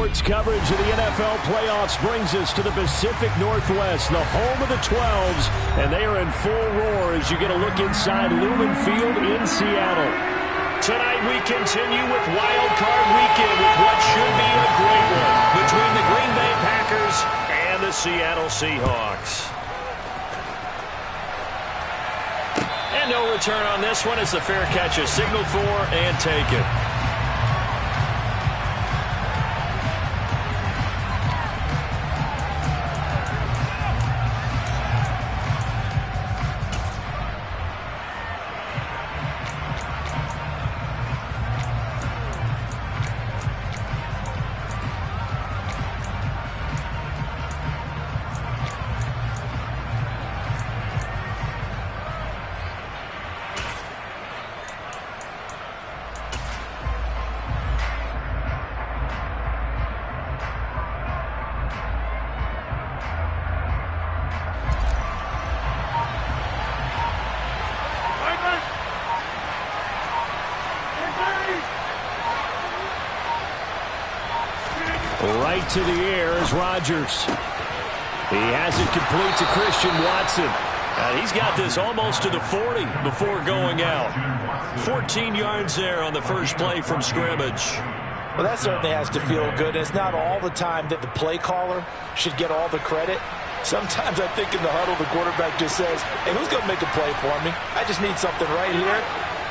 Sports coverage of the NFL playoffs brings us to the Pacific Northwest, the home of the 12s, and they are in full roar as you get a look inside Lumen Field in Seattle. Tonight we continue with Wild Card Weekend with what should be a great one between the Green Bay Packers and the Seattle Seahawks. And no return on this one as the fair catch is signaled for and taken. Right to the air is Rodgers. He has it complete to Christian Watson. And he's got this almost to the 40 before going out. 14 yards there on the first play from scrimmage. Well, that certainly has to feel good. It's not all the time that the play caller should get all the credit. Sometimes I think in the huddle, the quarterback just says, hey, who's going to make a play for me? I just need something right here.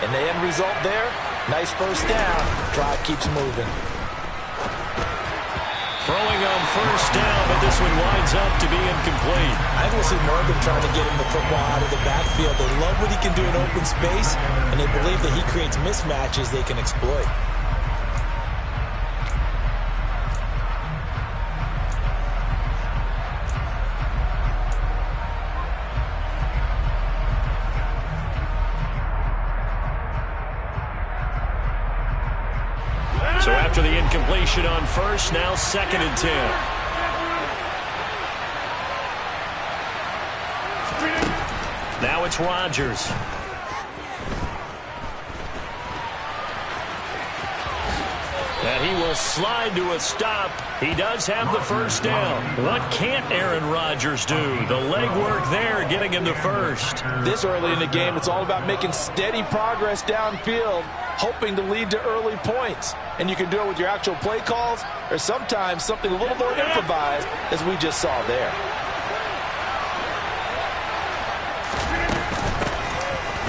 And the end result there, nice first down. Drive keeps moving. Throwing on first down, but this one winds up to be incomplete. I will see more of them trying to get him the football out of the backfield. They love what he can do in open space, and they believe that he creates mismatches they can exploit. So after the incompletion on first, now 2nd and 10. Now it's Rodgers. And he will slide to a stop. He does have the first down. What can't Aaron Rodgers do? The legwork there getting him the first. This early in the game, it's all about making steady progress downfield, hoping to lead to early points. And you can do it with your actual play calls or sometimes something a little more improvised, as we just saw there.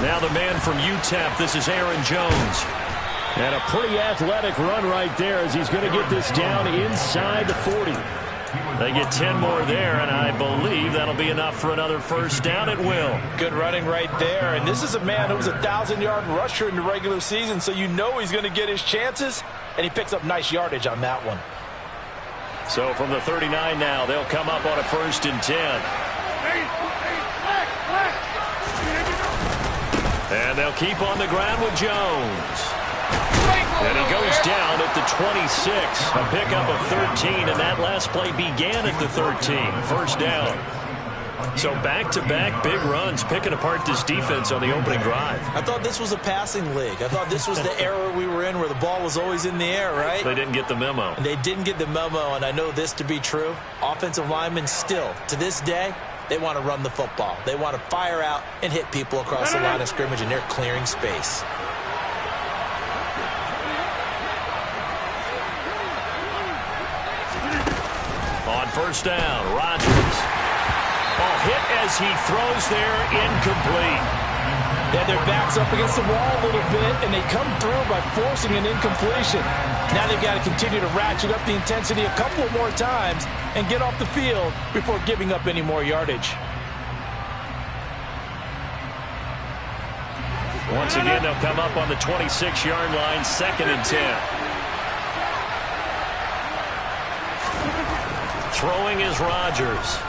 Now the man from UTEP, this is Aaron Jones. And a pretty athletic run right there as he's going to get this down inside the 40. They get 10 more there, and I believe that'll be enough for another first down. It will. Good running right there. And this is a man who was a 1,000-yard rusher in the regular season, so you know he's going to get his chances, and he picks up nice yardage on that one. So from the 39 now, they'll come up on a 1st and 10. And they'll keep on the ground with Jones. And he goes down at the 26. A pickup of 13, and that last play began at the 13. First down. So back-to-back big runs, picking apart this defense on the opening drive. I thought this was a passing league. I thought this was the era we were in where the ball was always in the air, right? They didn't get the memo. And they didn't get the memo, and I know this to be true. Offensive linemen still, to this day, they want to run the football. They want to fire out and hit people across the line of scrimmage, and they're clearing space. On first down, Rodgers. Ball hit as he throws there, incomplete. Yeah, their back's up against the wall a little bit, and they come through by forcing an incompletion. Now they've got to continue to ratchet up the intensity a couple of more times and get off the field before giving up any more yardage. Once again, they'll come up on the 26-yard line, 2nd and 10. Throwing is Rodgers.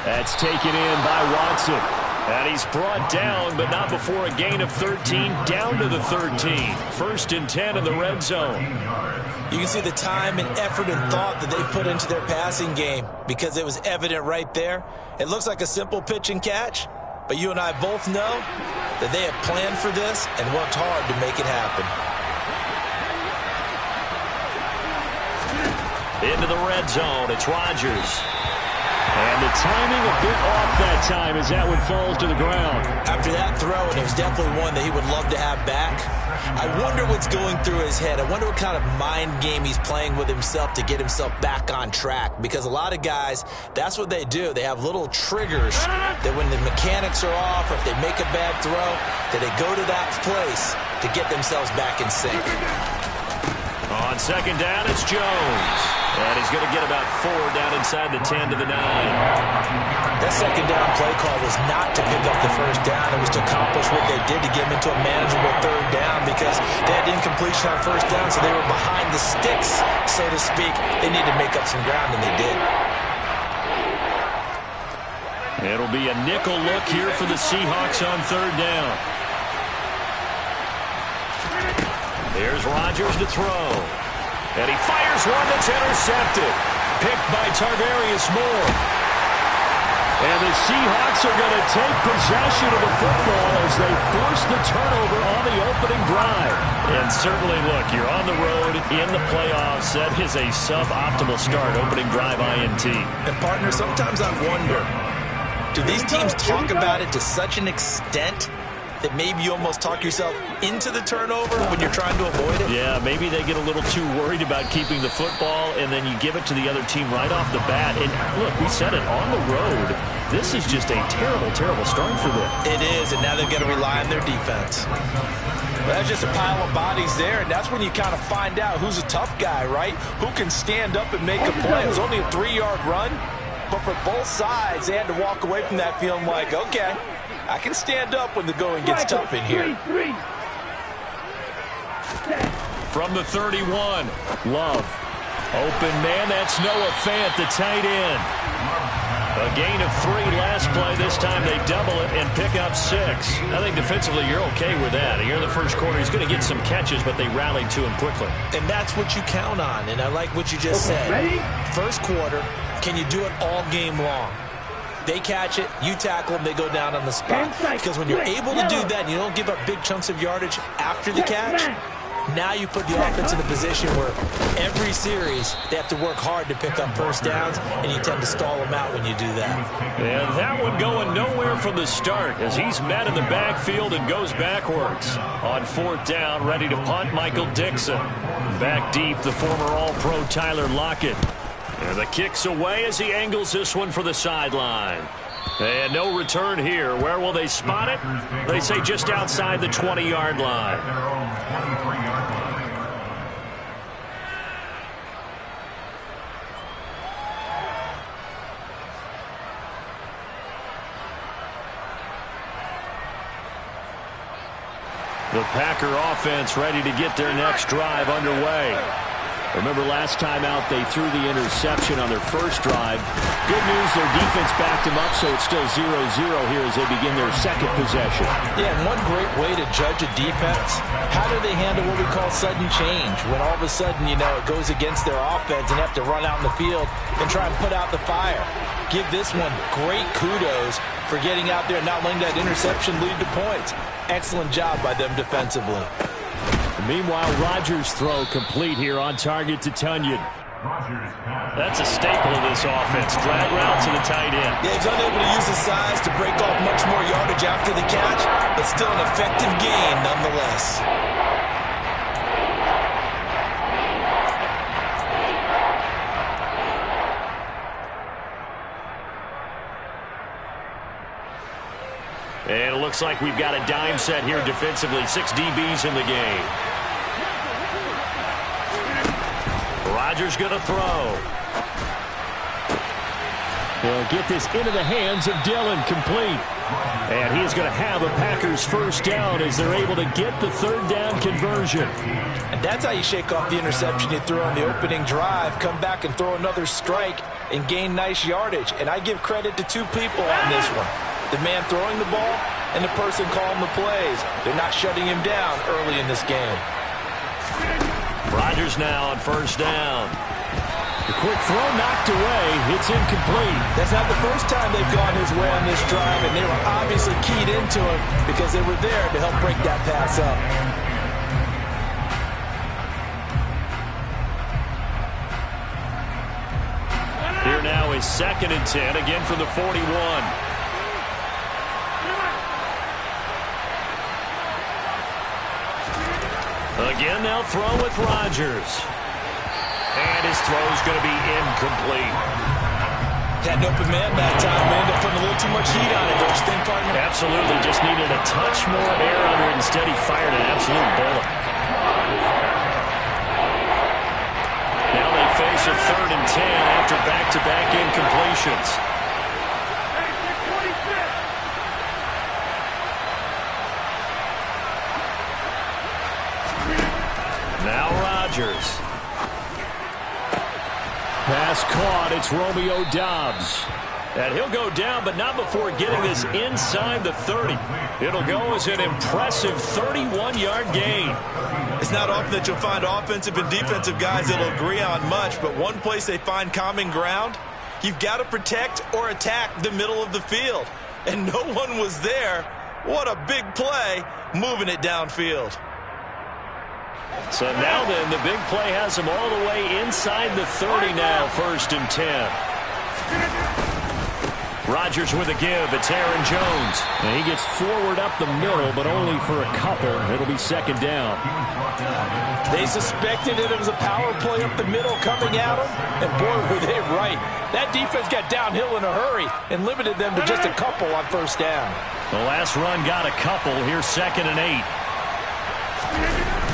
That's taken in by Watson. And he's brought down, but not before a gain of 13, down to the 13. 1st and 10 in the red zone. You can see the time and effort and thought that they put into their passing game because it was evident right there. It looks like a simple pitch and catch, but you and I both know that they have planned for this and worked hard to make it happen. Into the red zone. It's Rodgers. And the timing a bit off that time as that one falls to the ground. After that throw, and it was definitely one that he would love to have back, I wonder what's going through his head. I wonder what kind of mind game he's playing with himself to get himself back on track. Because a lot of guys, that's what they do. They have little triggers that when the mechanics are off or if they make a bad throw, that they go to that place to get themselves back in sync. On second down, it's Jones. And he's going to get about 4 down inside the 10 to the 9. That second down play call was not to pick up the first down. It was to accomplish what they did to get them into a manageable third down because they had incompletion on first down, so they were behind the sticks, so to speak. They needed to make up some ground, and they did. It'll be a nickel look here for the Seahawks on third down. Here's Rodgers to throw. And he fires one that's intercepted. Picked by Tarvarius Moore. And the Seahawks are going to take possession of the football as they force the turnover on the opening drive. And certainly, look, you're on the road in the playoffs. That is a suboptimal start, opening drive INT. And, partner, sometimes I wonder, do these teams talk about it to such an extent that maybe you almost talk yourself into the turnover when you're trying to avoid it? Yeah, maybe they get a little too worried about keeping the football, and then you give it to the other team right off the bat. And look, we said it, on the road, this is just a terrible, terrible start for them. It is, and now they've got to rely on their defense. Well, that's just a pile of bodies there, and that's when you kind of find out who's a tough guy, right? Who can stand up and make a play. It was only a 3-yard run, but for both sides, they had to walk away from that feeling like, okay, I can stand up when the going gets tough in here. From the 31, Love. Open man, that's Noah Fant, the tight end. A gain of 3 last play. This time they double it and pick up 6. I think defensively you're okay with that. Here in the first quarter, he's going to get some catches, but they rallied to him quickly. And that's what you count on, and I like what you just said. First quarter, can you do it all game long? They catch it, you tackle them, they go down on the spot. Because when you're able to do that and you don't give up big chunks of yardage after the catch, now you put the offense in a position where every series they have to work hard to pick up first downs, and you tend to stall them out when you do that. And that one going nowhere from the start as he's met in the backfield and goes backwards. On fourth down, ready to punt, Michael Dixon. Back deep, the former All-Pro Tyler Lockett. And the kick's away as he angles this one for the sideline. And no return here. Where will they spot it? They say just outside the 20-yard line. The Packer offense ready to get their next drive underway. Remember last time out they threw the interception on their first drive. Good news, their defense backed them up, so it's still 0-0 here as they begin their second possession. Yeah, and one great way to judge a defense, how do they handle what we call sudden change? When all of a sudden, you know, it goes against their offense and have to run out in the field and try and put out the fire. Give this one great kudos for getting out there and not letting that interception lead to points. Excellent job by them defensively. Meanwhile, Rodgers' throw complete here on target to Tunyon. That's a staple of this offense. Drag route to the tight end. Yeah, he's unable to use his size to break off much more yardage after the catch, but still an effective gain nonetheless. And it looks like we've got a dime set here defensively. 6 DBs in the game. Rodgers going to throw. They'll get this into the hands of Dillon, complete. And he is going to have a Packers first down as they're able to get the third down conversion. And that's how you shake off the interception you threw on the opening drive, come back and throw another strike and gain nice yardage. And I give credit to 2 people on this one. The man throwing the ball and the person calling the plays. They're not shutting him down early in this game. Rodgers now on first down. The quick throw knocked away. It's incomplete. That's not the first time they've gone his way on this drive, and they were obviously keyed into him because they were there to help break that pass up. now is 2nd and 10, again from the 41. Again, they'll throw with Rodgers. And his throw's going to be incomplete. Had an open man that time. May end up putting a little too much heat on it, don't you think, partner? Absolutely. Just needed a touch more air under it. Instead, he fired an absolute bullet. Now they face a 3rd and 10 after back-to-back incompletions. Now Rodgers. Pass caught. It's Romeo Doubs. And he'll go down, but not before getting this inside the 30. It'll go as an impressive 31-yard gain. It's not often that you'll find offensive and defensive guys that'll agree on much, but one place they find common ground, you've got to protect or attack the middle of the field. And no one was there. What a big play, moving it downfield. So now then, the big play has him all the way inside the 30 now, 1st and 10. Rodgers with a give. It's Aaron Jones. And he gets forward up the middle, but only for a couple. It'll be 2nd down. They suspected it was a power play up the middle coming at them, and boy, were they right. That defense got downhill in a hurry and limited them to just a couple on 1st down. The last run got a couple. Here's 2nd and 8.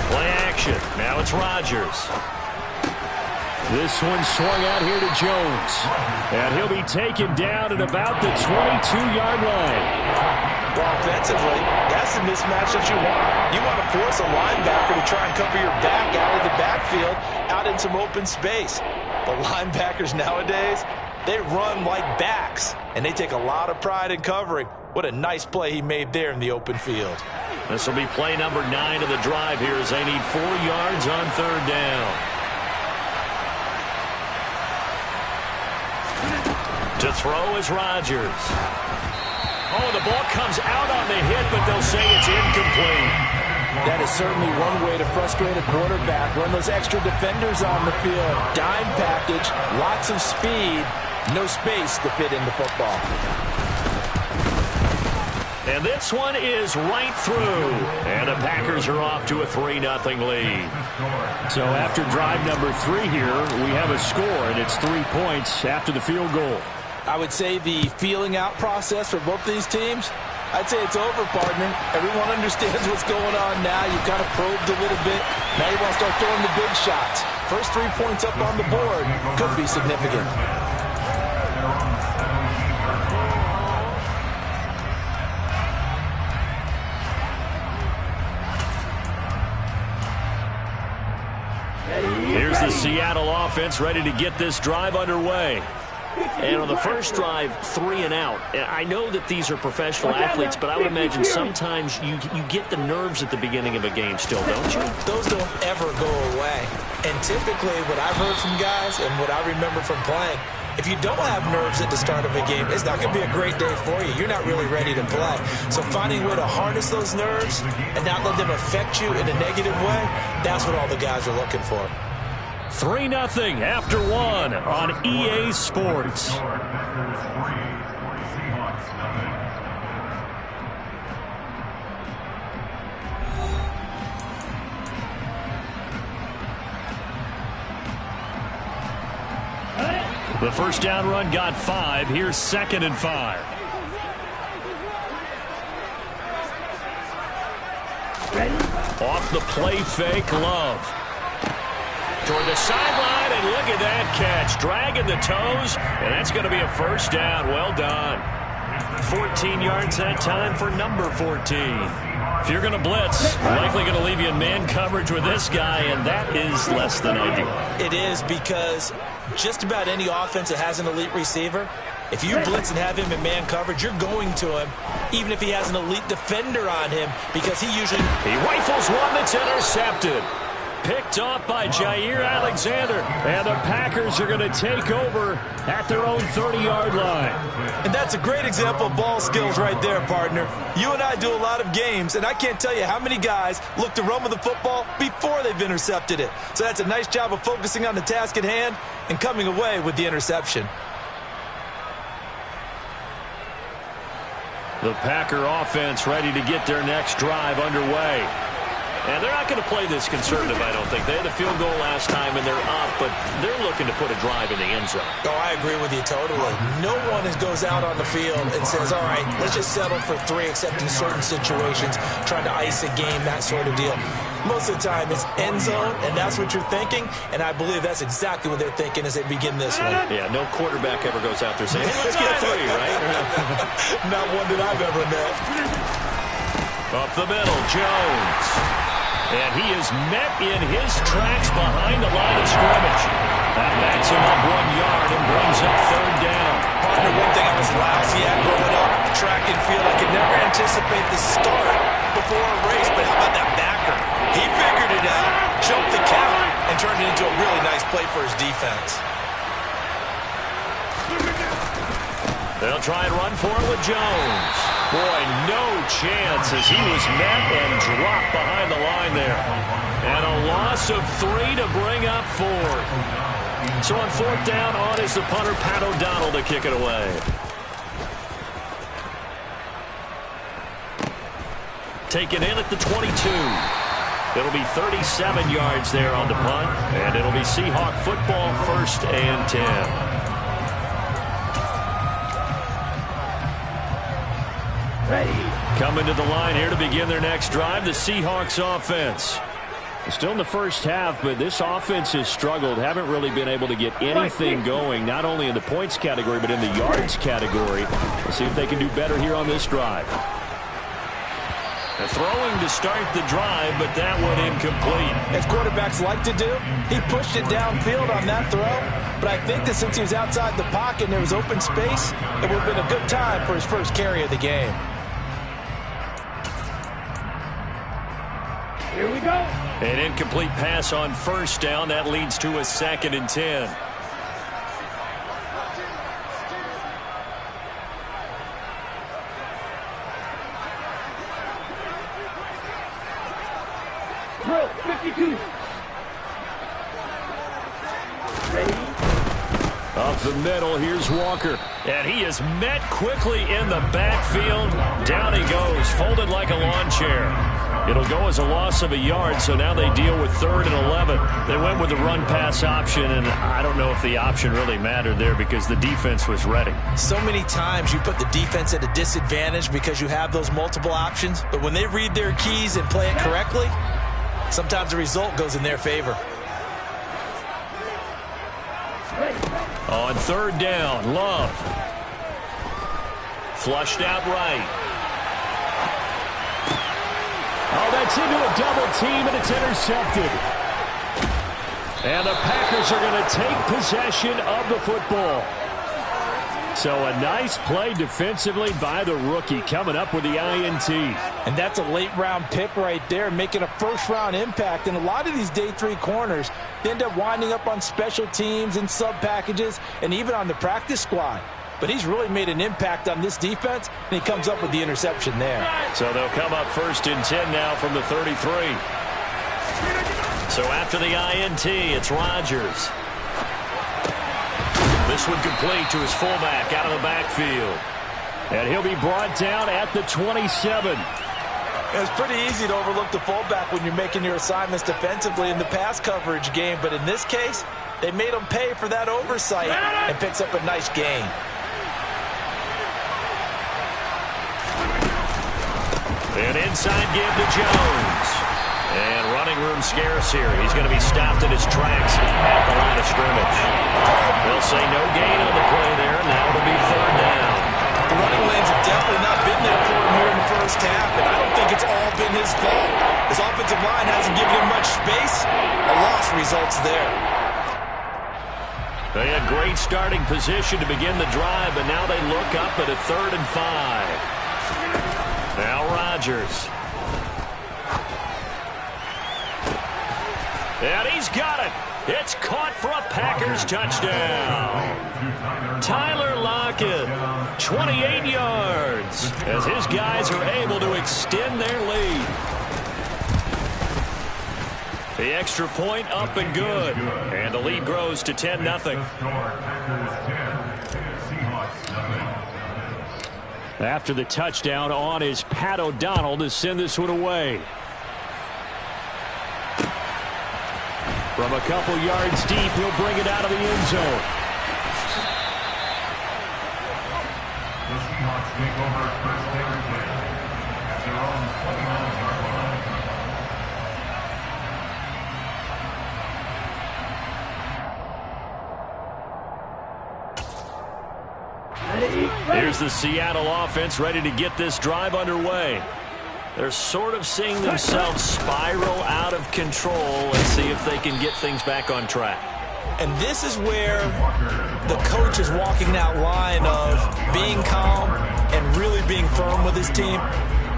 Play action. Now it's Rodgers. This one swung out here to Jones. And he'll be taken down at about the 22-yard line. Well, offensively, that's the mismatch that you want. You want to force a linebacker to try and cover your back out of the backfield, out in some open space. The linebackers nowadays, they run like backs, and they take a lot of pride in covering. What a nice play he made there in the open field. This will be play number 9 of the drive here as they need 4 yards on 3rd down. To throw is Rodgers. Oh, the ball comes out on the hit, but they'll say it's incomplete. That is certainly one way to frustrate a quarterback. Run those extra defenders on the field. Dime package, lots of speed, no space to fit in the football. And this one is right through. And the Packers are off to a 3-0 lead. So after drive number 3 here, we have a score, and it's 3 points after the field goal. I would say the feeling out process for both these teams, I'd say it's over, partner. Everyone understands what's going on now. You've kind of probed a little bit. Now you want to start throwing the big shots. First 3 points up on the board could be significant. Here's the Seattle offense ready to get this drive underway. And on the first drive, 3 and out. I know that these are professional athletes, but I would imagine sometimes you get the nerves at the beginning of a game still, don't you? Those don't ever go away. And typically what I've heard from guys and what I remember from playing, if you don't have nerves at the start of a game, it's not going to be a great day for you. You're not really ready to play. So finding a way to harness those nerves and not let them affect you in a negative way, that's what all the guys are looking for. 3-0 after 1 on EA Sports. The first down run got 5. Here's 2nd and 5. Off the play fake, Love. Toward the sideline, and look at that catch. Dragging the toes, and that's going to be a first down. Well done. 14 yards that time for number 14. If you're going to blitz, likely going to leave you in man coverage with this guy, and that is less than ideal. It is, because just about any offense that has an elite receiver, if you blitz and have him in man coverage, you're going to him, even if he has an elite defender on him, because he rifles one that's intercepted. Picked off by Jair Alexander. And the Packers are going to take over at their own 30-yard line. And that's a great example of ball skills right there, partner. You and I do a lot of games, and I can't tell you how many guys look to run with the football before they've intercepted it. So that's a nice job of focusing on the task at hand and coming away with the interception. The Packer offense ready to get their next drive underway. And they're not going to play this conservative, I don't think. They had a field goal last time, and they're up, but they're looking to put a drive in the end zone. Oh, I agree with you totally. No one goes out on the field and says, all right, let's just settle for 3, except in certain situations, trying to ice a game, that sort of deal. Most of the time, it's end zone, and that's what you're thinking, and I believe that's exactly what they're thinking as they begin this one. Yeah, no quarterback ever goes out there saying, hey, let's get 3, right? Not one that I've ever met. Up the middle, Jones. And he is met in his tracks behind the line of scrimmage. That backs him up 1 yard and brings up 3rd down. Partner, one thing I was lousy at growing up, track and field, I could never anticipate the start before a race, but how about that backer? He figured it out, jumped the count, and turned it into a really nice play for his defense. They'll try and run for it with Jones. Boy, no chance as he was met and dropped behind the line there. And a loss of 3 to bring up 4. So on 4th down, on is the punter, Pat O'Donnell, to kick it away. Taken in at the 22. It'll be 37 yards there on the punt, and it'll be Seahawk football, 1st and 10. Coming to the line here to begin their next drive, the Seahawks offense. Still in the first half, but this offense has struggled. Haven't really been able to get anything going, not only in the points category, but in the yards category. We'll see if they can do better here on this drive. They're throwing to start the drive, but that one incomplete. As quarterbacks like to do, he pushed it downfield on that throw. But I think that since he was outside the pocket and there was open space, it would have been a good time for his first carry of the game. Here we go. An incomplete pass on 1st down. That leads to a 2nd and 10. Drill 52. Ready. Up the middle, here's Walker. And he is met quickly in the backfield. Down he goes, folded like a lawn chair. It'll go as a loss of a yard, so now they deal with 3rd and 11. They went with the run-pass option, and I don't know if the option really mattered there because the defense was ready. So many times you put the defense at a disadvantage because you have those multiple options, but when they read their keys and play it correctly, sometimes the result goes in their favor. On 3rd down, Love. Flushed out right. Oh, that's into a double team, and it's intercepted. And the Packers are going to take possession of the football. So a nice play defensively by the rookie, coming up with the INT. And that's a late-round pick right there, making a first-round impact. And a lot of these day 3 corners, they end up winding up on special teams and sub-packages and even on the practice squad. But he's really made an impact on this defense, and he comes up with the interception there. So they'll come up 1st and 10 now from the 33. So after the INT, it's Rodgers. This one complete to his fullback out of the backfield. And he'll be brought down at the 27. It's pretty easy to overlook the fullback when you're making your assignments defensively in the pass coverage game. But in this case, they made him pay for that oversight and picks up a nice gain. An inside give to Jones. And running room scarce here. He's going to be stopped in his tracks at the line of scrimmage. They'll say no gain on the play there. Now it'll be 3rd down. The running lanes have definitely not been there for him here in the first half, and I don't think it's all been his fault. His offensive line hasn't given him much space. A loss results there. They had great starting position to begin the drive, but now they look up at a 3rd and 5. Now Rodgers. And he's got it. It's caught for a Packers touchdown. Tyler Lockett, 28 yards, as his guys are able to extend their lead. The extra point up and good, and the lead grows to 10-0. After the touchdown on is Pat O'Donnell to send this one away. From a couple yards deep, he'll bring it out of the end zone. The Seahawks take over first down play at their own 29-yard line. Here's the Seattle offense ready to get this drive underway. They're sort of seeing themselves spiral out of control. Let's see if they can get things back on track. And this is where the coach is walking that line of being calm and really being firm with his team.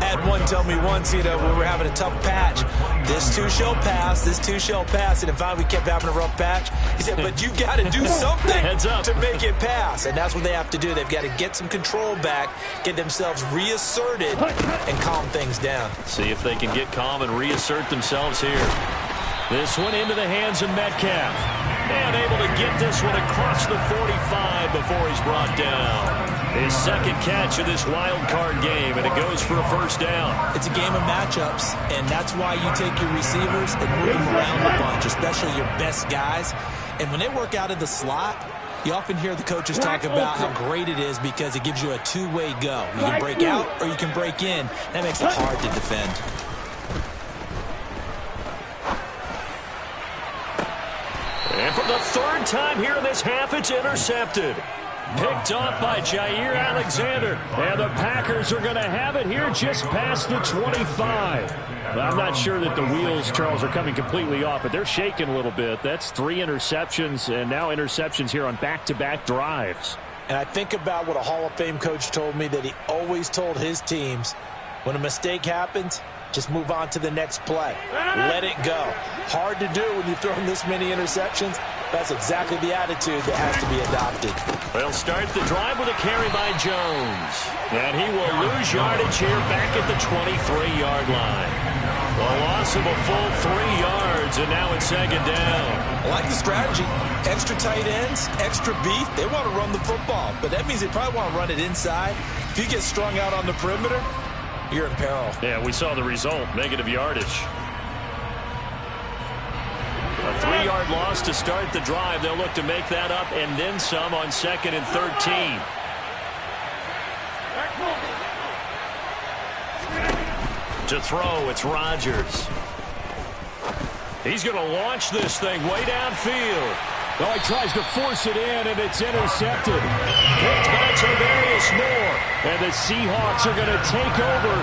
I had one tell me once, when we were having a tough patch, this too shall pass, this too shall pass. And if we kept having a rough patch, he said, but you got to do something to make it pass. And that's what they have to do. They've got to get some control back, get themselves reasserted, and calm things down. See if they can get calm and reassert themselves here. This one into the hands of Metcalf. And able to get this one across the 45 before he's brought down. His second catch of this wild card game, and it goes for a first down. It's a game of matchups, and that's why you take your receivers and move them around a bunch, especially your best guys. And when they work out of the slot, you often hear the coaches talk about how great it is because it gives you a two-way go. You can break out or you can break in. That makes it hard to defend. And for the third time here in this half, it's intercepted. Picked off by Jair Alexander. And the Packers are going to have it here just past the 25. Well, I'm not sure that the wheels, Charles, are coming completely off, but they're shaking a little bit. That's 3 interceptions, and now interceptions here on back-to-back drives. And I think about what a Hall of Fame coach told me, that he always told his teams, when a mistake happens, just move on to the next play. Let it go. Hard to do when you throw in this many interceptions. That's exactly the attitude that has to be adopted. They'll start the drive with a carry by Jones. And he will lose yardage here back at the 23-yard line. A loss of a full 3 yards, and now it's second down. I like the strategy. Extra tight ends, extra beef. They want to run the football, but that means they probably want to run it inside. If you get strung out on the perimeter, you're in peril. Yeah, we saw the result, negative yardage. A 3-yard loss to start the drive. They'll look to make that up and then some on 2nd and 13. To throw, it's Rodgers. He's going to launch this thing way downfield. Oh, he tries to force it in, and it's intercepted. Picked by Tavarius Moore. And the Seahawks are going to take over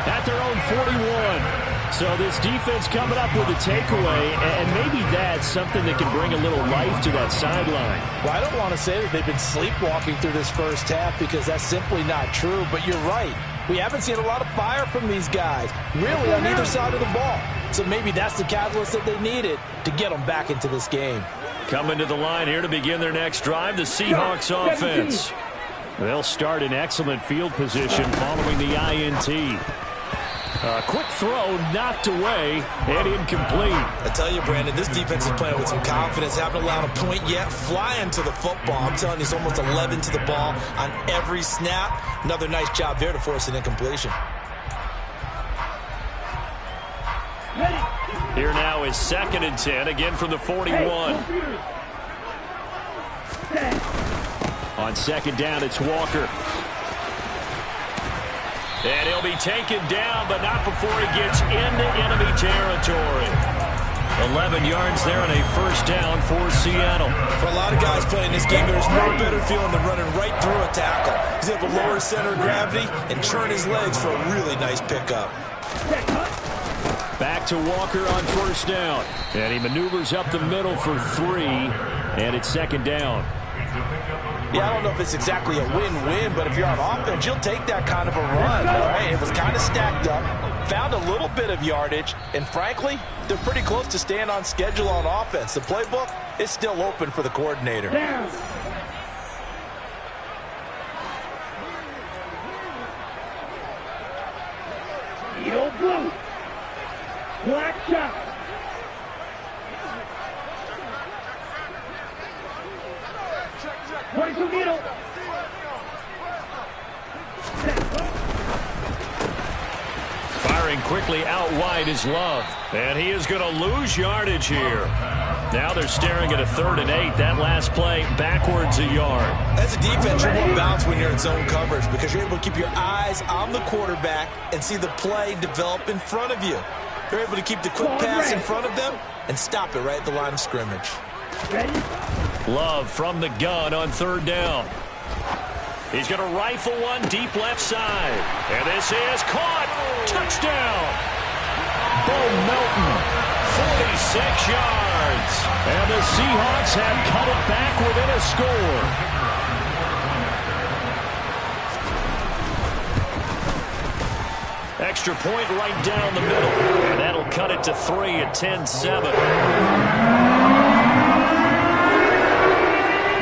at their own 41. So this defense coming up with a takeaway, and maybe that's something that can bring a little life to that sideline. Well, I don't want to say that they've been sleepwalking through this first half because that's simply not true, but you're right. We haven't seen a lot of fire from these guys, really, on either side of the ball. So maybe that's the catalyst that they needed to get them back into this game. Coming to the line here to begin their next drive, the Seahawks offense. They'll start in excellent field position following the INT. A quick throw knocked away and incomplete. I tell you, Brandon, this defense is playing with some confidence. Haven't allowed a point yet. Flying to the football. I'm telling you, it's almost 11 to the ball on every snap. Another nice job there to force an incompletion. Here now is 2nd and 10, again from the 41. On 2nd down, it's Walker. And he'll be taken down, but not before he gets into enemy territory. 11 yards there on a first down for Seattle. For a lot of guys playing this game, there's no better feeling than running right through a tackle. He's able to lower his center of gravity and turn his legs for a really nice pickup. Back to Walker on first down. And he maneuvers up the middle for 3, and it's 2nd down. Yeah, I don't know if it's exactly a win-win, but if you're on offense, you'll take that kind of a run. All right? It was kind of stacked up, found a little bit of yardage, and frankly, they're pretty close to staying on schedule on offense. The playbook is still open for the coordinator. Yellow blue. Black shot. Needle. quickly out wide is Love. And he is going to lose yardage here. Now they're staring at a 3rd and 8. That last play backwards a yard. As a defense, you're more balanced when you're in zone coverage because you're able to keep your eyes on the quarterback and see the play develop in front of you. You're able to keep the quick pass in front of them and stop it right at the line of scrimmage. Love from the gun on 3rd down. He's going to rifle one deep left side. And this is caught. Touchdown. Bo Melton, 46 yards. And the Seahawks have cut it back within a score. Extra point right down the middle. And that'll cut it to 3 at 10-7.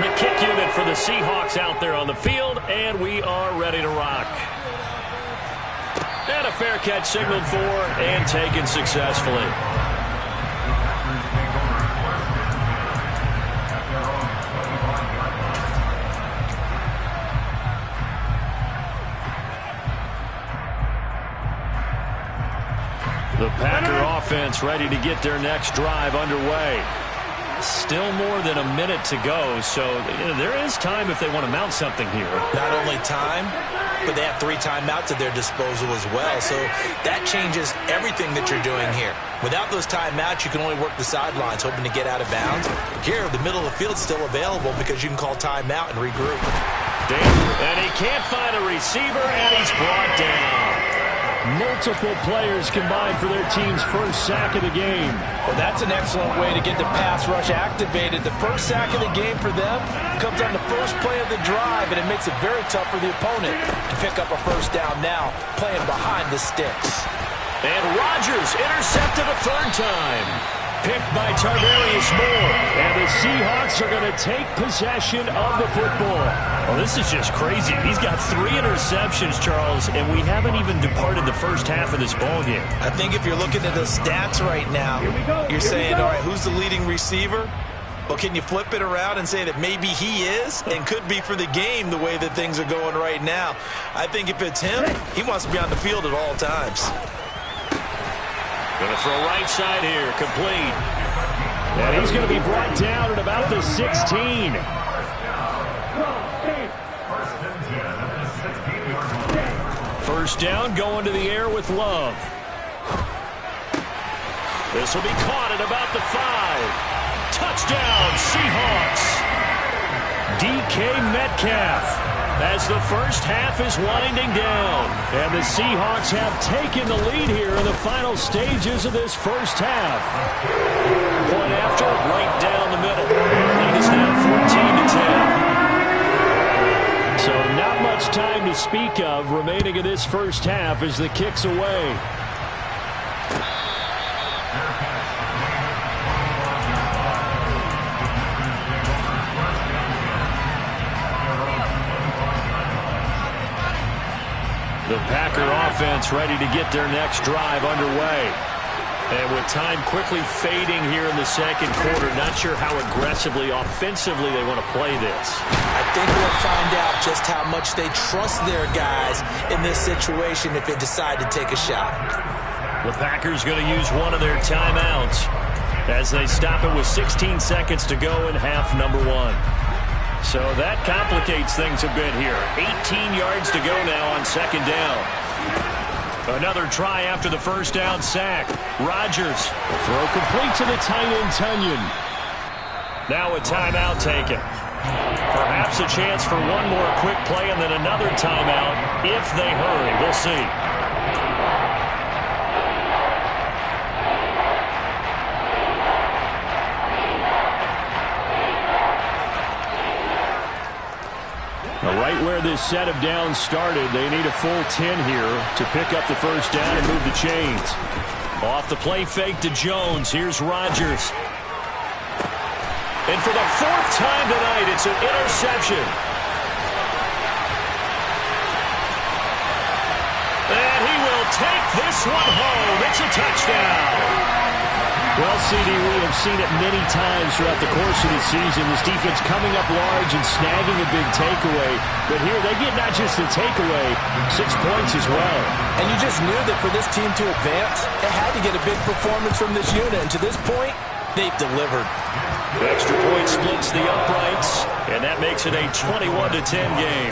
The kick unit for the Seahawks out there on the field, and we are ready to rock. And a fair catch signaled for and taken successfully. The Packer offense ready to get their next drive underway. Still more than a minute to go, so there is time if they want to mount something here. Not only time, but they have 3 timeouts at their disposal as well, so that changes everything that you're doing here. Without those timeouts, you can only work the sidelines, hoping to get out of bounds. Here, the middle of the field is still available because you can call timeout and regroup. And he can't find a receiver, and he's brought down. Multiple players combined for their team's first sack of the game. Well, that's an excellent way to get the pass rush activated. The first sack of the game for them comes on the first play of the drive, and it makes it very tough for the opponent to pick up a first down now, playing behind the sticks. And Rodgers intercepted a 3rd time. Picked by Tarvarius Moore. And the Seahawks are going to take possession of the football. Well, this is just crazy. He's got 3 interceptions, Charles, and we haven't even departed the first half of this ballgame. I think if you're looking at the stats right now, you're saying, all right, who's the leading receiver? Well, can you flip it around and say that maybe he is and could be for the game the way that things are going right now? I think if it's him, he wants to be on the field at all times. Going to throw right side here, complete. And he's going to be brought down at about the 16. First down, going to the air with Love. This will be caught at about the 5. Touchdown, Seahawks. DK Metcalf. As the first half is winding down. And the Seahawks have taken the lead here in the final stages of this first half. Point after, right down the middle. The lead is now 14-10. So not much time to speak of remaining in this first half as the kick's away. The Packer offense ready to get their next drive underway. And with time quickly fading here in the second quarter, not sure how aggressively, offensively they want to play this. I think we'll find out just how much they trust their guys in this situation if they decide to take a shot. The Packers going to use one of their timeouts as they stop it with 16 seconds to go in half number 1. So that complicates things a bit here. 18 yards to go now on 2nd down. Another try after the first down sack. Rodgers will throw complete to the tight end Tunyon. Now a timeout taken. Perhaps a chance for one more quick play and then another timeout if they hurry. We'll see. Right where this set of downs started, they need a full 10 here to pick up the first down and move the chains. Off the play fake to Jones. Here's Rodgers. And for the 4th time tonight, it's an interception. And he will take this one home. It's a touchdown. Well, CD, we have seen it many times throughout the course of the season. This defense coming up large and snagging a big takeaway. But here they get not just the takeaway, 6 points as well. And you just knew that for this team to advance, they had to get a big performance from this unit. And to this point, they've delivered. The extra point splits the uprights, and that makes it a 21-10 game.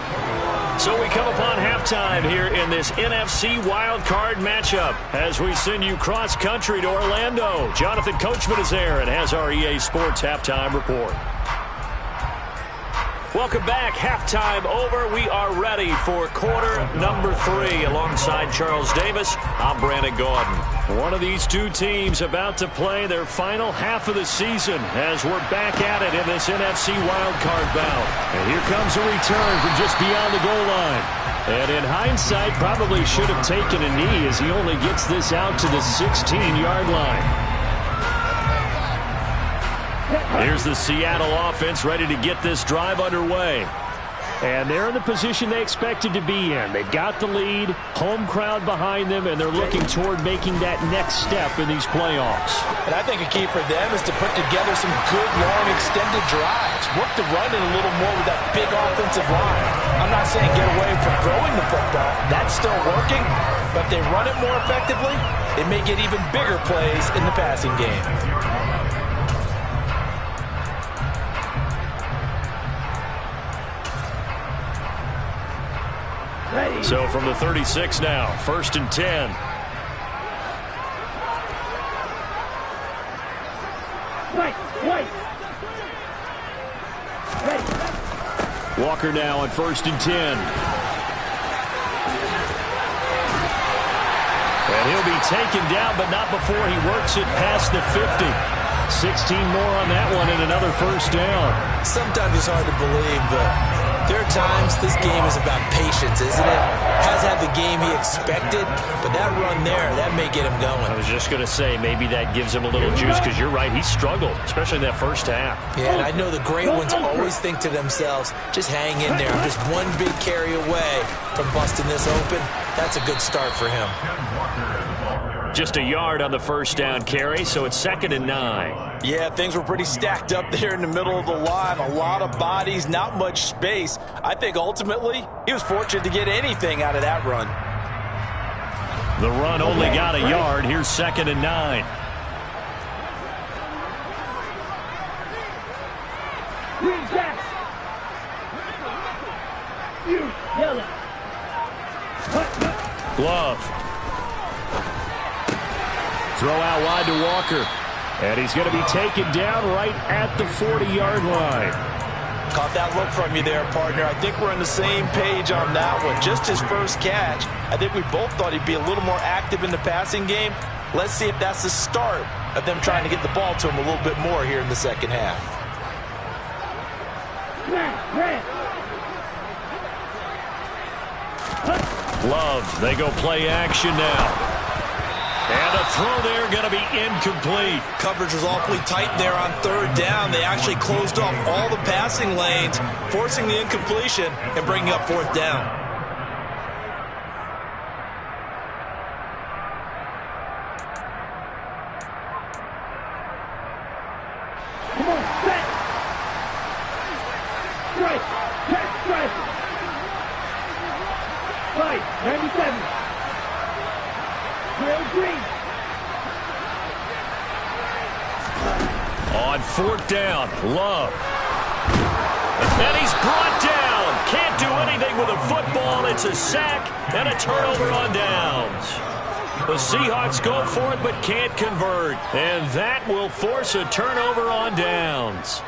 So we come upon halftime here in this NFC wildcard matchup as we send you cross-country to Orlando. Jonathan Coachman is there and has our EA Sports halftime report. Welcome back. Halftime over. We are ready for quarter number 3. Alongside Charles Davis, I'm Brandon Gaudin. One of these two teams about to play their final half of the season as we're back at it in this NFC wildcard bout. And here comes a return from just beyond the goal line. And in hindsight, probably should have taken a knee as he only gets this out to the 16-yard line. Here's the Seattle offense ready to get this drive underway. And they're in the position they expected to be in. They've got the lead, home crowd behind them, and they're looking toward making that next step in these playoffs. And I think a key for them is to put together some good, long, extended drives. Work the run in a little more with that big offensive line. I'm not saying get away from throwing the football. That's still working. But if they run it more effectively, they may get even bigger plays in the passing game. So from the 36 now, 1st and 10. Walker now on 1st and 10. And he'll be taken down, but not before he works it past the 50. 16 more on that one and another first down. Sometimes it's hard to believe, but there are times this game is about patience, isn't it? Has had the game he expected, but that run there, that may get him going. I was just going to say, maybe that gives him a little juice, because you're right, he struggled, especially in that first half. Yeah, and I know the great ones always think to themselves, just hang in there. I'm just one big carry away from busting this open. That's a good start for him. Just a yard on the first down carry, so it's 2nd and 9. Yeah, things were pretty stacked up there in the middle of the line. A lot of bodies, not much space. I think ultimately he was fortunate to get anything out of that run. The run only got a yard. Here's 2nd and 9. Glove. Throw out wide to Walker. And he's going to be taken down right at the 40-yard line. Caught that look from you there, partner. I think we're on the same page on that one. Just his first catch. I think we both thought he'd be a little more active in the passing game. Let's see if that's the start of them trying to get the ball to him a little bit more here in the second half. Love, they go play action now. And a throw there going to be incomplete. Coverage was awfully tight there on 3rd down. They actually closed off all the passing lanes, forcing the incompletion and bringing up 4th down. Come on, set. Strike. Check, strike. 97. Green. On 4th down, Love. And he's brought down. Can't do anything with a football. It's a sack and a turnover on downs. The Seahawks go for it but can't convert. And that will force a turnover on downs.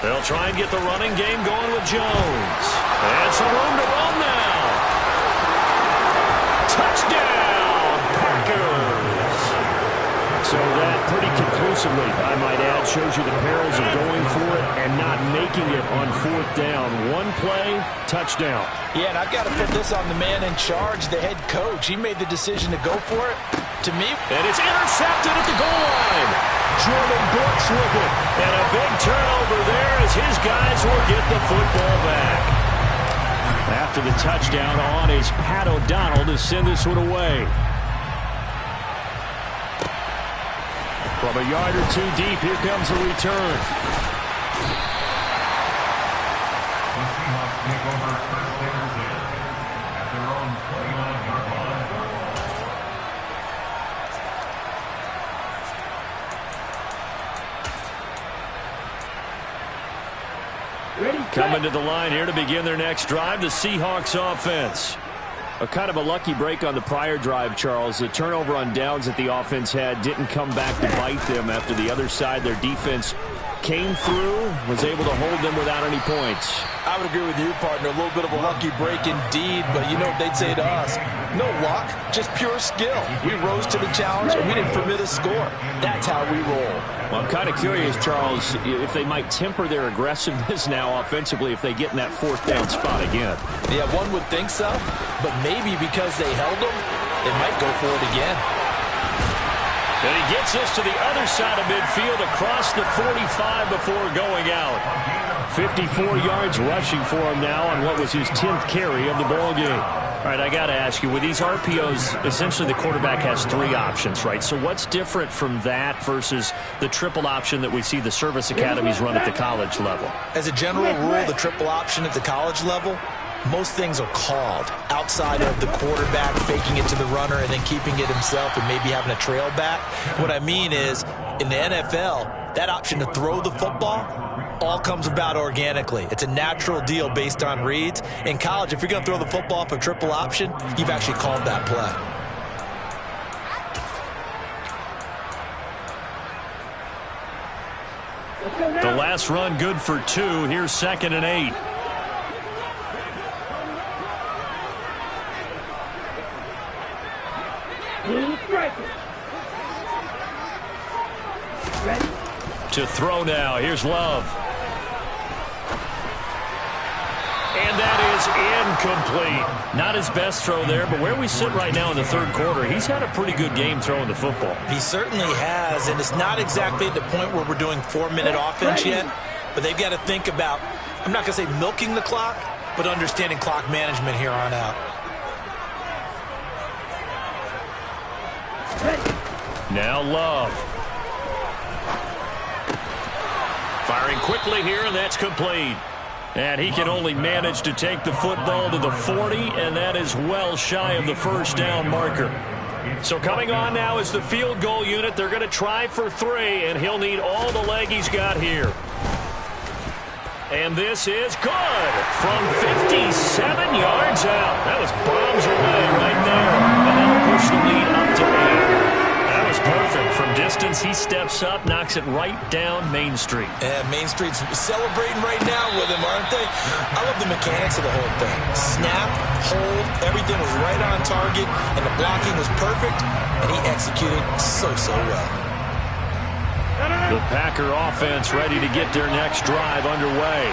They'll try and get the running game going with Jones. And some room to run now. Touchdown, Packers. So that pretty conclusively, I might add, shows you the perils of going for it and not making it on 4th down. One play, touchdown. Yeah, and I've got to put this on the man in charge, the head coach. He made the decision to go for it. To me, and it's intercepted at the goal line. Jordan Brooks with it. And a big turnover there as his guys will get the football back. After the touchdown on is Pat O'Donnell to send this one away. From a yard or two deep, here comes a return. The Seahawks take over first and 10 at their own 29-yard line. Coming to the line here to begin their next drive, the Seahawks offense. A kind of a lucky break on the prior drive, Charles. The turnover on downs that the offense had didn't come back to bite them after the other side. Their defense came through, was able to hold them without any points. I would agree with you, partner. A little bit of a lucky break indeed, but you know what they'd say to us? No luck, just pure skill. We rose to the challenge, and we didn't permit a score. That's how we roll. Well, I'm kind of curious, Charles, if they might temper their aggressiveness now offensively if they get in that fourth down spot again. Yeah, one would think so, but maybe because they held them, they might go for it again. And he gets us to the other side of midfield across the 45 before going out. 54 yards rushing for him now on what was his 10th carry of the ball game. All right, I got to ask you, with these RPOs, essentially the quarterback has three options, right? So what's different from that versus the triple option that we see the service academies run at the college level? As a general rule, the triple option at the college level, most things are called outside of the quarterback faking it to the runner and then keeping it himself and maybe having a trail back. What I mean is, in the NFL, that option to throw the football all comes about organically. It's a natural deal based on reads. In college, if you're going to throw the football off a triple option, you've actually called that play. The last run good for 2. Here's 2nd and 8. To throw now. Here's Love. And that is incomplete. Not his best throw there, but where we sit right now in the third quarter, he's had a pretty good game throwing the football. He certainly has, and it's not exactly at the point where we're doing 4-minute offense yet, but they've got to think about, I'm not going to say milking the clock, but understanding clock management here on out. Now Love. Firing quickly here, and that's complete. And he can only manage to take the football to the 40, and that is well shy of the first down marker. So coming on now is the field goal unit. They're going to try for 3, and he'll need all the leg he's got here. And this is good from 57 yards out. That was bombs away right there. And that'll push the lead up to 8. That was perfect. From distance, he steps up, knocks it right down Main Street. And Main Street's celebrating right now with him, aren't they? I love the mechanics of the whole thing. Snap, hold, everything was right on target, and the blocking was perfect, and he executed so well. The Packer offense ready to get their next drive underway.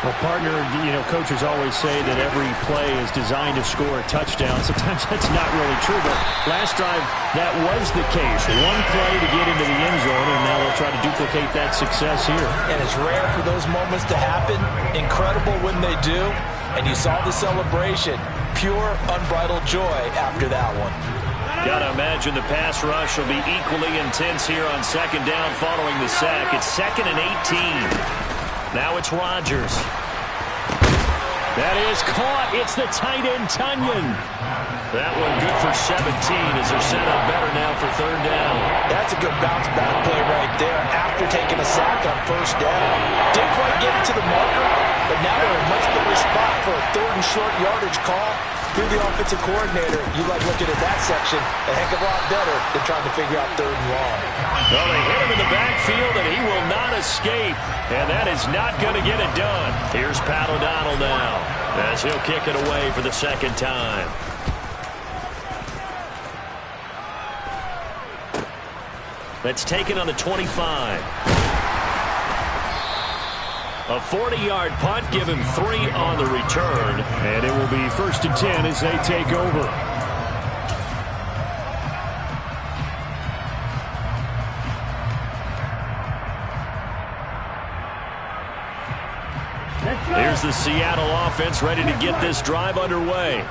Well, partner, you know, coaches always say that every play is designed to score a touchdown. Sometimes that's not really true, but last drive, that was the case. One play to get into the end zone, and now they'll try to duplicate that success here. And it's rare for those moments to happen. Incredible when they do. And you saw the celebration. Pure, unbridled joy after that one. Gotta imagine the pass rush will be equally intense here on 2nd down following the sack. It's 2nd and 18. Now it's Rodgers. That is caught. It's the tight end, Tunyon. That one good for 17 as they're set up better now for 3rd down. That's a good bounce back play right there after taking a sack on 1st down. Didn't quite get it to the marker, but now they're in a much better spot for a 3rd and short yardage call. You're the offensive coordinator. You like looking at that section a heck of a lot better than trying to figure out 3rd and long. Well, they hit him in the backfield, and he will not escape. And that is not going to get it done. Here's Pat O'Donnell now as he'll kick it away for the 2nd time. That's taken on the 25. A 40-yard punt, give him 3 on the return, and it will be 1st and 10 as they take over. is the Seattle offense ready to get this drive underway.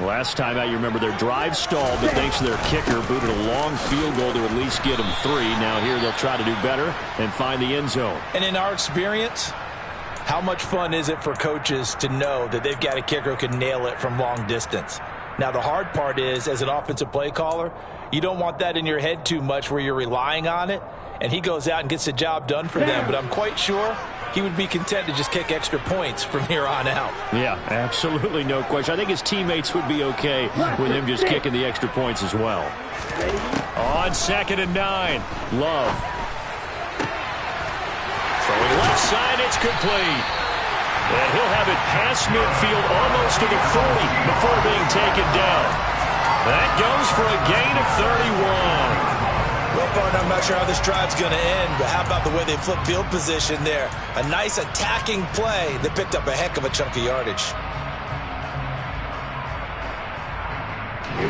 Last time out, you remember their drive stalled, but thanks to their kicker, booted a long field goal to at least get them 3. Now here they'll try to do better and find the end zone. And in our experience, how much fun is it for coaches to know that they've got a kicker who can nail it from long distance? Now, the hard part is, as an offensive play caller, you don't want that in your head too much where you're relying on it, and he goes out and gets the job done for them. But I'm quite sure he would be content to just kick extra points from here on out. Yeah, absolutely no question. I think his teammates would be okay with him just kicking the extra points as well. On 2nd and 9, Love. Throwing left side, it's complete. And he'll have it past midfield almost to the 40 before being taken down. That goes for a gain of 31. Well, partner, I'm not sure how this drive's going to end, but how about the way they flip field position there? A nice attacking play that picked up a heck of a chunk of yardage.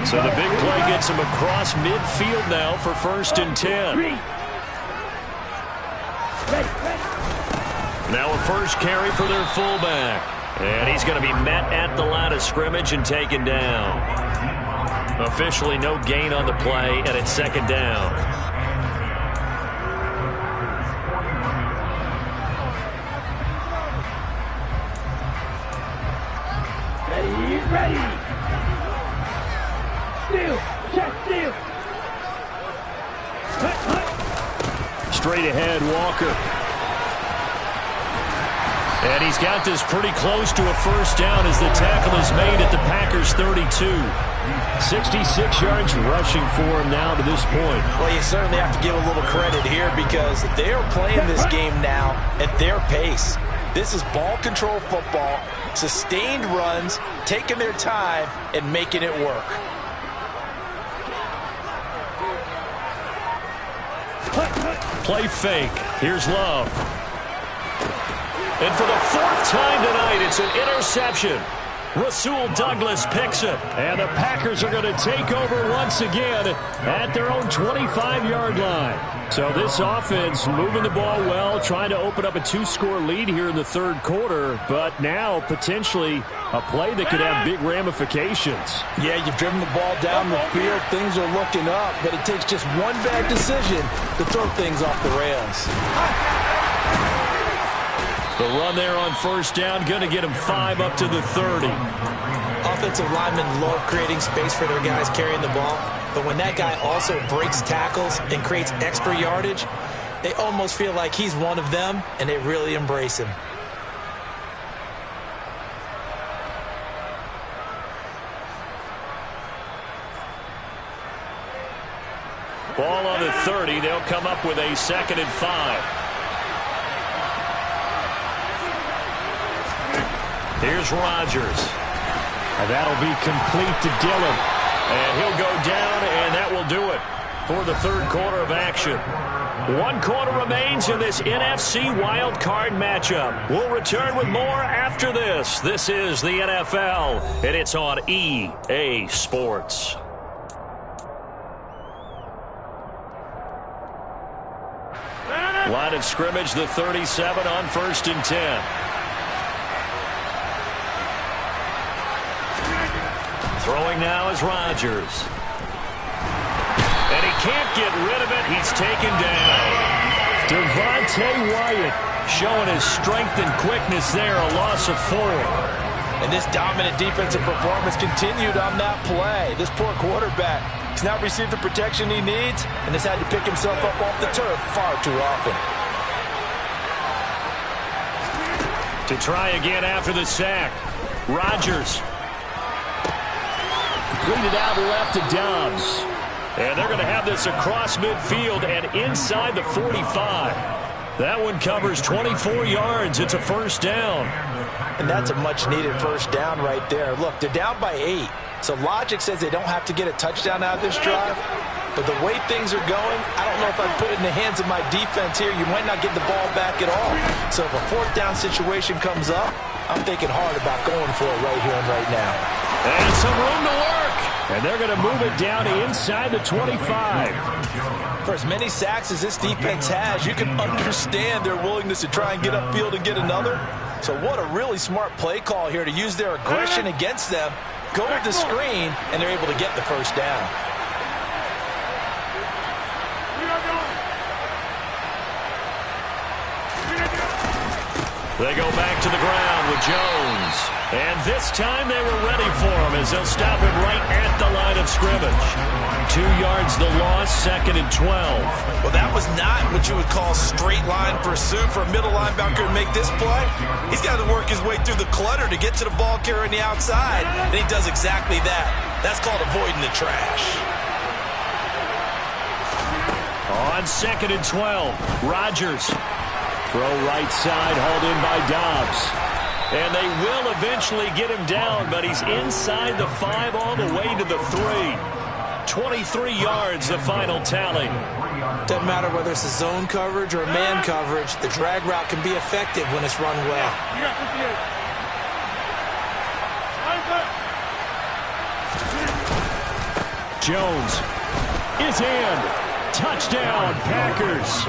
So the big play gets him across midfield now for 1st and 10. Now a first carry for their fullback. And he's going to be met at the line of scrimmage and taken down. Officially no gain on the play, and it's 2nd down. Ready. Steal. Check steal. Straight ahead, Walker. And he's got this pretty close to a first down as the tackle is made at the Packers' 32. 66 yards rushing for him now to this point. Well, you certainly have to give a little credit here because they are playing this game now at their pace. This is ball control football, sustained runs, taking their time and making it work. Play fake. Here's Love. And for the 4th time tonight, it's an interception. Rasul Douglas picks it. And the Packers are going to take over once again at their own 25-yard line. So this offense moving the ball well, trying to open up a 2-score lead here in the 3rd quarter. But now potentially a play that could have big ramifications. Yeah, you've driven the ball down the field. Things are looking up, but it takes just one bad decision to throw things off the rails. The run there on 1st down, going to get him 5 up to the 30. Offensive linemen love creating space for their guys carrying the ball, but when that guy also breaks tackles and creates extra yardage, they almost feel like he's one of them, and they really embrace him. Ball on the 30. They'll come up with a 2nd and 5. Here's Rodgers. And that'll be complete to Dillon. And he'll go down, and that will do it for the 3rd quarter of action. 1 quarter remains in this NFC Wild Card matchup. We'll return with more after this. This is the NFL, and it's on EA Sports. Line of scrimmage, the 37 on 1st and 10. Throwing now is Rodgers. And he can't get rid of it. He's taken down. Devontae Wyatt showing his strength and quickness there. A loss of 4. And this dominant defensive performance continued on that play. This poor quarterback has not received the protection he needs and has had to pick himself up off the turf far too often. To try again after the sack. Rodgers. Completed out left to Dobbs. And they're going to have this across midfield and inside the 45. That one covers 24 yards. It's a 1st down. And that's a much-needed 1st down right there. Look, they're down by 8. So logic says they don't have to get a touchdown out of this drive. But the way things are going, I don't know if I'd put it in the hands of my defense here. You might not get the ball back at all. So if a 4th down situation comes up, I'm thinking hard about going for it right here and right now. And some room to work. And they're going to move it down to inside the 25. For as many sacks as this defense has, you can understand their willingness to try and get upfield and get another. So what a really smart play call here to use their aggression against them, go with the screen, and they're able to get the first down. They go back to the ground with Jones. And this time they were ready for him as they'll stop him right at the line of scrimmage. 2 yards the loss, 2nd and 12. Well, that was not what you would call straight line pursuit for a middle linebacker to make this play. He's got to work his way through the clutter to get to the ball carrier on the outside, and he does exactly that. That's called avoiding the trash. On 2nd and 12, Rodgers. Throw right side, hauled in by Dobbs. And they will eventually get him down, but he's inside the 5 all the way to the 3. 23 yards, the final tally. Doesn't matter whether it's a zone coverage or a man coverage, the drag route can be effective when it's run well. Jones is in. Touchdown, Packers.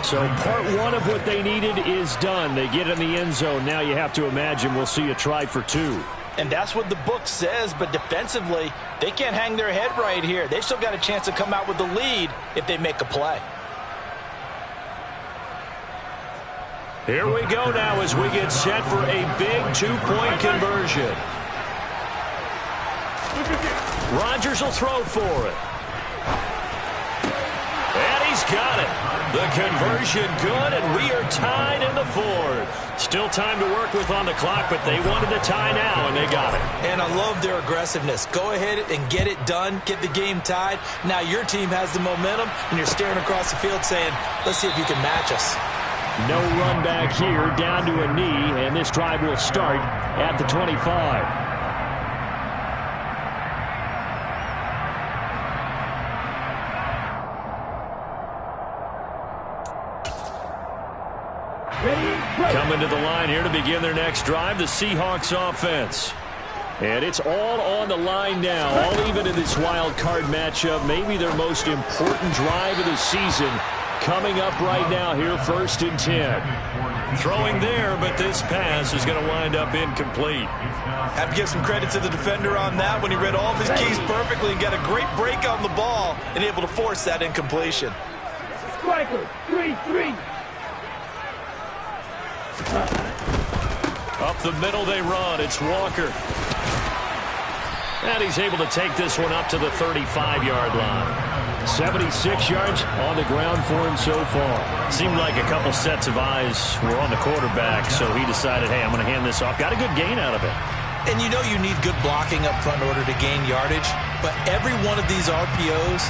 So part 1 of what they needed is done. They get in the end zone. Now you have to imagine we'll see a try for 2. And that's what the book says, but defensively, they can't hang their head right here. They've still got a chance to come out with the lead if they make a play. Here we go now as we get set for a big 2-point conversion. Rodgers will throw for it. And he's got it. The conversion good, and we are tied in the 4th. Still time to work with on the clock, but they wanted the tie now, and they got it. And I love their aggressiveness. Go ahead and get it done, get the game tied. Now your team has the momentum, and you're staring across the field saying, let's see if you can match us. No run back here, down to a knee, and this drive will start at the 25. Coming to the line here to begin their next drive, the Seahawks offense. And it's all on the line now, all even in this wild card matchup. Maybe their most important drive of the season coming up right now here, 1st and 10. Throwing there, but this pass is going to wind up incomplete. Have to give some credit to the defender on that when he read all of his keys perfectly and got a great break on the ball and able to force that incompletion. Striker, 3-3. Up the middle they run. It's Walker. And he's able to take this one up to the 35-yard line. 76 yards on the ground for him so far. Seemed like a couple sets of eyes were on the quarterback, so he decided, hey, I'm going to hand this off. Got a good gain out of it. And you know you need good blocking up front in order to gain yardage, but every one of these RPOs,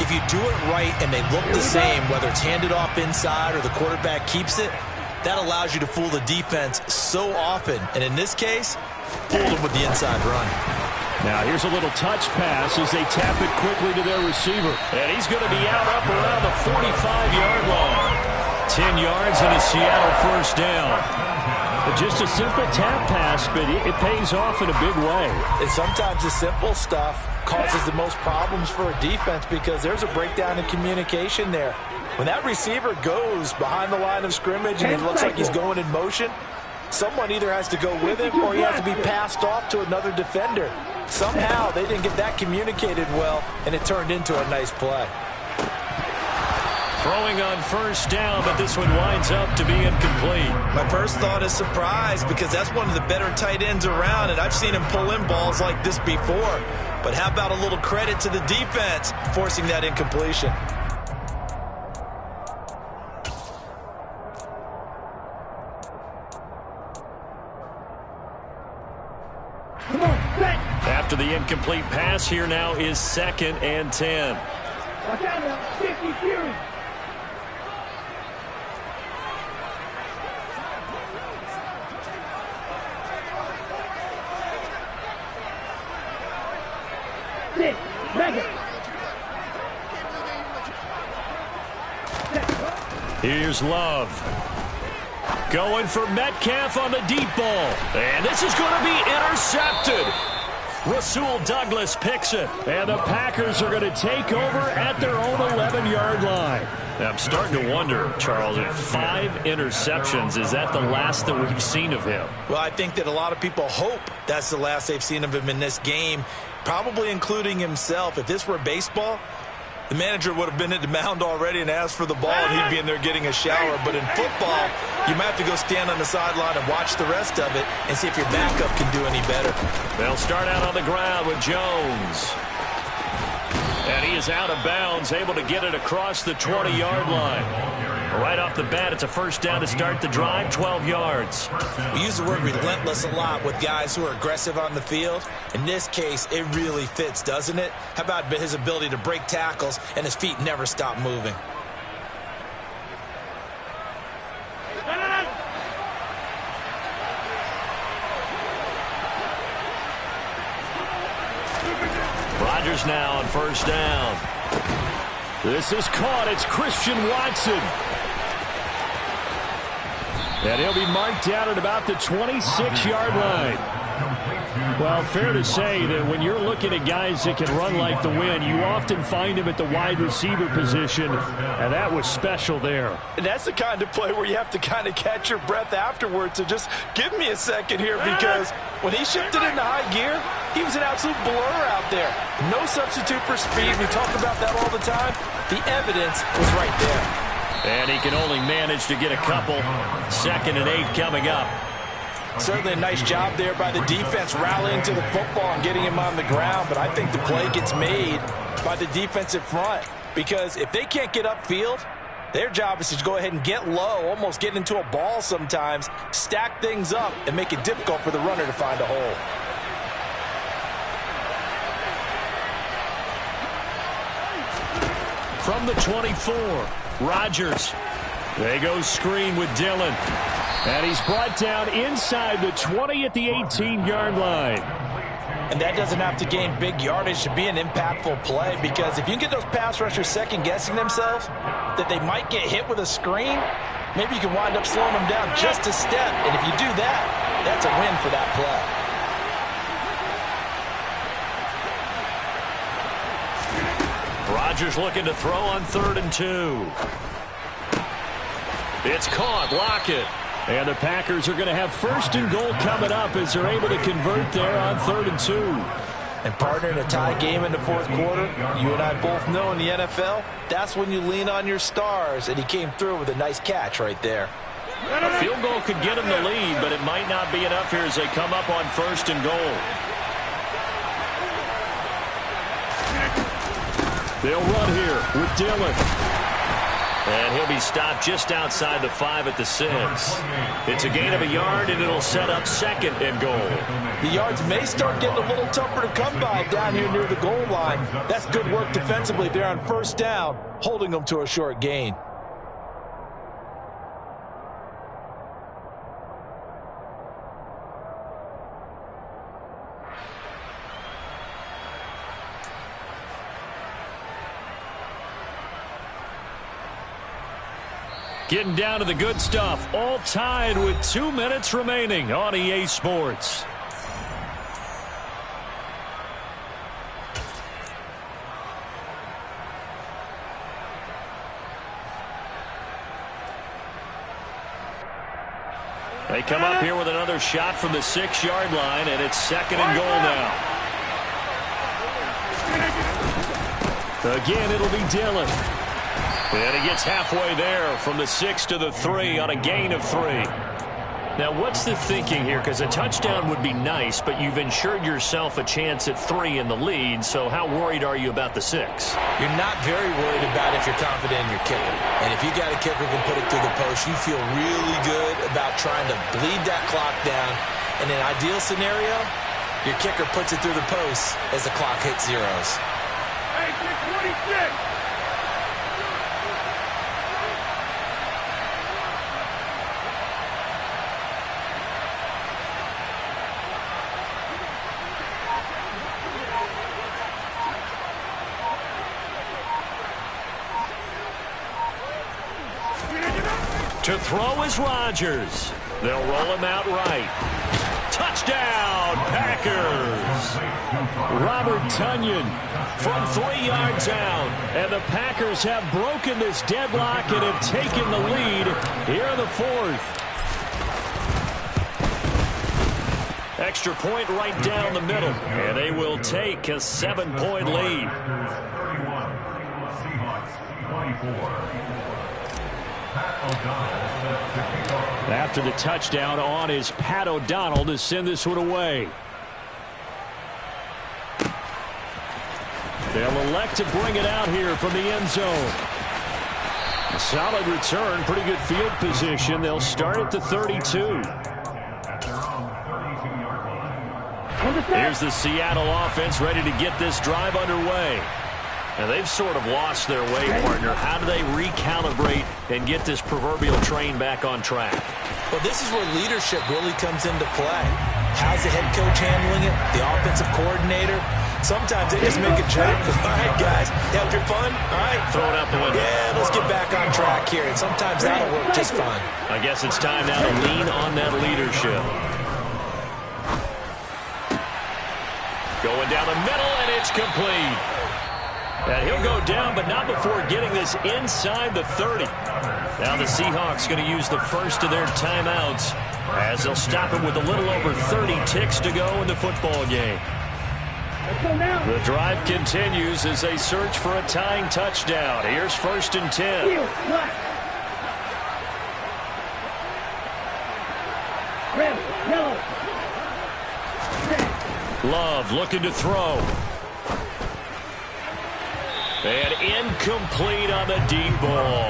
if you do it right and they look the same, whether it's handed off inside or the quarterback keeps it, that allows you to fool the defense so often. And in this case, fooled them with the inside run. Now here's a little touch pass as they tap it quickly to their receiver. And he's going to be out up around the 45-yard line. 10 yards and a Seattle first down. But just a simple tap pass, but it pays off in a big way. And sometimes the simple stuff causes the most problems for a defense because there's a breakdown in communication there. When that receiver goes behind the line of scrimmage and it looks like he's going in motion, someone either has to go with him or he has to be passed off to another defender. Somehow they didn't get that communicated well, and it turned into a nice play. Throwing on first down, but this one winds up to be incomplete. My first thought is surprise because that's one of the better tight ends around, and I've seen him pull in balls like this before. But how about a little credit to the defense forcing that incompletion? After the incomplete pass, here now is 2nd and 10. Watch out now, 50 Fury. Six, Mega. Here's Love. Going for Metcalf on the deep ball. And this is going to be intercepted. Rasul Douglas picks it. And the Packers are going to take over at their own 11-yard line. I'm starting to wonder, Charles, if 5 interceptions, is that the last that we've seen of him? Well, I think that a lot of people hope that's the last they've seen of him in this game, probably including himself. If this were baseball, the manager would have been at the mound already and asked for the ball, and he'd be in there getting a shower. But in football, you might have to go stand on the sideline and watch the rest of it and see if your backup can do any better. They'll start out on the ground with Jones. And he is out of bounds, able to get it across the 20-yard line. Right off the bat, it's a first down to start the drive, 12 yards. We use the word relentless a lot with guys who are aggressive on the field. In this case, it really fits, doesn't it? How about his ability to break tackles and his feet never stop moving? Rodgers now on first down. This is caught. It's Christian Watson. And he'll be marked down at about the 26-yard line. Well, fair to say that when you're looking at guys that can run like the wind, you often find him at the wide receiver position, and that was special there. And that's the kind of play where you have to kind of catch your breath afterwards. So just give me a second here, because when he shifted into high gear, he was an absolute blur out there. No substitute for speed. We talk about that all the time. The evidence was right there. And he can only manage to get a couple. 2nd and 8 coming up. Certainly a nice job there by the defense rallying to the football and getting him on the ground. But I think the play gets made by the defensive front, because if they can't get upfield, their job is to go ahead and get low, almost get into a ball sometimes, stack things up, and make it difficult for the runner to find a hole. From the 24, Rodgers. They go screen with Dillon. And he's brought down inside the 20 at the 18-yard line. And that doesn't have to gain big yardage to be an impactful play, because if you can get those pass rushers second-guessing themselves that they might get hit with a screen, maybe you can wind up slowing them down just a step. And if you do that, that's a win for that play. Rodgers looking to throw on 3rd and 2. It's caught. Lockett. And the Packers are going to have 1st and goal coming up as they're able to convert there on 3rd and 2. And partner, in a tie game in the 4th quarter, you and I both know in the NFL, that's when you lean on your stars. And he came through with a nice catch right there. A field goal could get him the lead, but it might not be enough here as they come up on 1st and goal. They'll run here with Dillon. And he'll be stopped just outside the 5 at the 6. It's a gain of a yard, and it'll set up 2nd and goal. The yards may start getting a little tougher to come by down here near the goal line. That's good work defensively there on 1st down, holding them to a short gain. Getting down to the good stuff, all tied with 2 minutes remaining on EA Sports. They come up here with another shot from the 6-yard line, and it's 2nd and goal now. Again, it'll be Dillon. And he gets halfway there from the 6 to the 3 on a gain of 3. Now, what's the thinking here? Because a touchdown would be nice, but you've ensured yourself a chance at 3 in the lead, so how worried are you about the 6? You're not very worried about if you're confident in your kicker. And if you got a kicker who can put it through the post, you feel really good about trying to bleed that clock down. In an ideal scenario, your kicker puts it through the post as the clock hits zeros. Hey, 26! To throw is Rodgers. They'll roll him out right. Touchdown! Touchdown, Packers. Robert Tonyan from 3 yards out. And the Packers have broken this deadlock and have taken the lead here in the 4th. Extra point right down the middle. And they will take a 7-point lead. 31, Seahawks 24. Pat O'Donnell set to kick off. After the touchdown on is Pat O'Donnell to send this one away. They'll elect to bring it out here from the end zone. A solid return, pretty good field position. They'll start at the 32. Here's the Seattle offense ready to get this drive underway. And they've sort of lost their way, partner. How do they recalibrate and get this proverbial train back on track? Well, this is where leadership really comes into play. How's the head coach handling it? The offensive coordinator? Sometimes they just make a joke. All right, guys, have your fun? All right. Throw it out the window. Yeah, let's get back on track here. And sometimes that'll work just fine. I guess it's time now to lean on that leadership. Going down the middle, and it's complete. And he'll go down, but not before getting this inside the 30. Now the Seahawks going to use the first of their timeouts as they'll stop him with a little over 30 ticks to go in the football game. The drive continues as they search for a tying touchdown. Here's 1st and 10. Love looking to throw. And incomplete on the deep ball.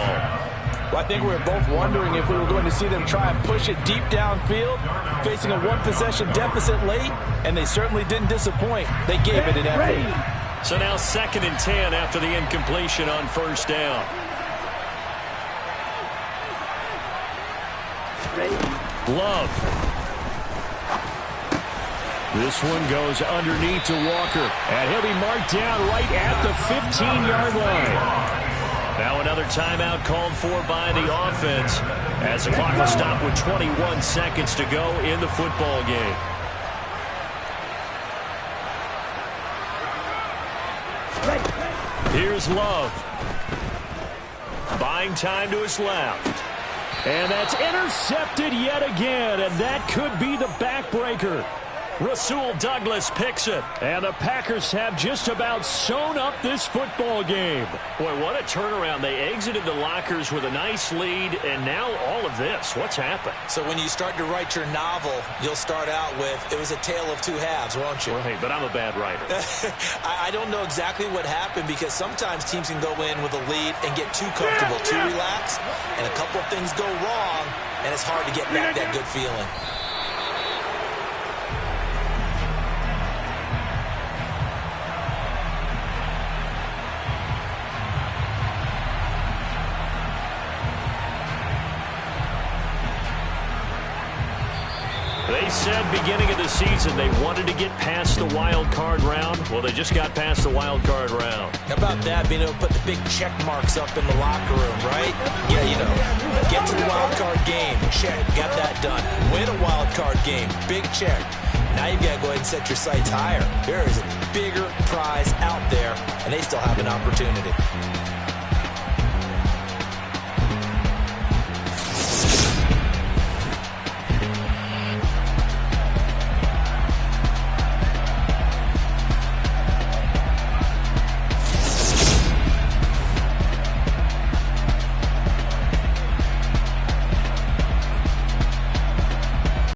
Well, I think we were both wondering if we were going to see them try and push it deep downfield, facing a one-possession deficit late, and they certainly didn't disappoint. They gave it an effort. So now 2nd and 10 after the incompletion on 1st down. Love. This one goes underneath to Walker. And he'll be marked down right at the 15-yard line. Now another timeout called for by the offense as the clock will stop with 21 seconds to go in the football game. Here's Love. Buying time to his left. And that's intercepted yet again, and that could be the backbreaker. Rasul Douglas picks it, and the Packers have just about sewn up this football game. Boy, what a turnaround. They exited the lockers with a nice lead, and now all of this. What's happened? So when you start to write your novel, you'll start out with, it was a tale of two halves, won't you? Right, but I'm a bad writer. I don't know exactly what happened because sometimes teams can go in with a lead and get too comfortable, too relaxed, and a couple of things go wrong, and it's hard to get back that good feeling. They said beginning of the season they wanted to get past the wild card round. Well, they just got past the wild card round. How about that, being able to put the big check marks up in the locker room, right? Yeah, you know, get to the wild card game, check, got that done. Win a wild card game, big check. Now you've got to go ahead and set your sights higher. There is a bigger prize out there, and they still have an opportunity.